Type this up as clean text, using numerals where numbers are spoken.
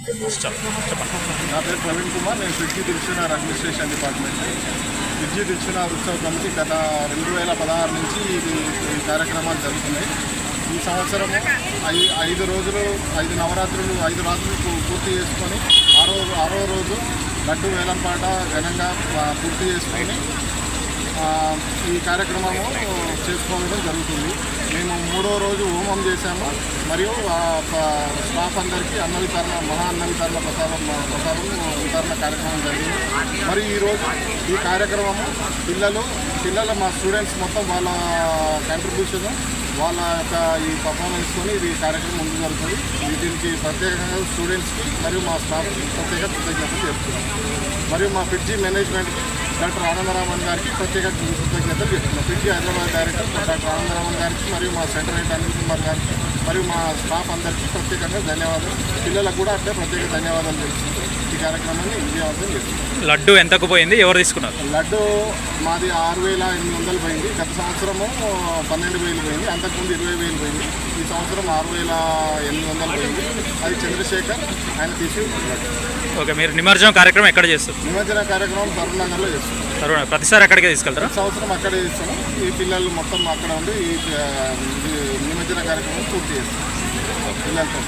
నా పేరు ప్రవీణ్ కుమార్. నేను bridge Dilsukhnagar administration department. Bridge Dilsukhnagar ఉత్సవ కమిటీ గత 2016 నుంచి ఈ కార్యక్రమాలు జరుగుతున్నాయి. ఈ సంవత్సరము 5 రోజులు 5 నవరాత్రులు 5 రాత్రులు పూర్తి చేసుకొని ఆరో రోజు లడ్డు వేలంపాట ఘనంగా పూర్తి చేసుకొని ఈ కార్యక్రమము చేసుకోవడం జరుగుతుంది. మేము 3వ రోజు హోమం చేశాము. మరియు స్టాఫ్ అందరికీ మహా అన్న వితరణ ప్రసాదం వితరణ కార్యక్రమం జరిగింది. మరియు ఈరోజు ఈ కార్యక్రమము పిల్లల మా స్టూడెంట్స్ మొత్తం వాళ్ళ కంట్రిబ్యూషన్ వాళ్ళ యొక్క ఈ పర్ఫార్మెన్స్తో ఈ కార్యక్రమం ముందు జరుగుతుంది. దీనికి ప్రత్యేకంగా స్టూడెంట్స్కి మరియు మా స్టాఫ్కి ప్రత్యేక కృతజ్ఞతలు చెప్తున్నాం. మరియు మా బ్రిడ్జి మేనేజ్మెంట్కి డాక్టర్ ఆనందరామన్ గారికి ప్రత్యేక కృతజ్ఞతలు చెప్తున్నాం. బ్రిడ్జి హైదరాబాద్ డైరెక్టర్ డాక్టర్ ఆనందరామన్ గారికి మరియు మా సెంటర్ హెడ్ అనిల్ కుమార్ గారికి మరియు మా స్టాఫ్ అందరికీ ప్రత్యేకంగా ధన్యవాదాలు. పిల్లలకు కూడా అట్లే ప్రత్యేక ధన్యవాదాలు తెలుస్తుంది. ఈ కార్యక్రమాన్ని విజయవంతం చేస్తుంది. లడ్డు ఎంతకు పోయింది, ఎవరు తీసుకున్నారు? లడ్డు మాది 6,800 పోయింది. గత సంవత్సరము 12,000 పోయింది. అంతకుముందు 20,000 పోయింది. ఈ సంవత్సరం 6,800 పోయింది. అది చంద్రశేఖర్ ఆయన తీసుకున్నాడు. ఓకే, మీరు నిమజ్జనం కార్యక్రమం ఎక్కడ చేస్తారు? నిమజ్జన కార్యక్రమం తరుణ్ నగర్లో చేస్తాం. ప్రతిసారి అక్కడికే తీసుకెళ్తారు? సంవత్సరం అక్కడే చేస్తాము. ఈ పిల్లలు మొత్తం అక్కడ ఉండి ఈ నిమజ్జన కార్యక్రమం పూర్తి చేస్తాం పిల్లలతో.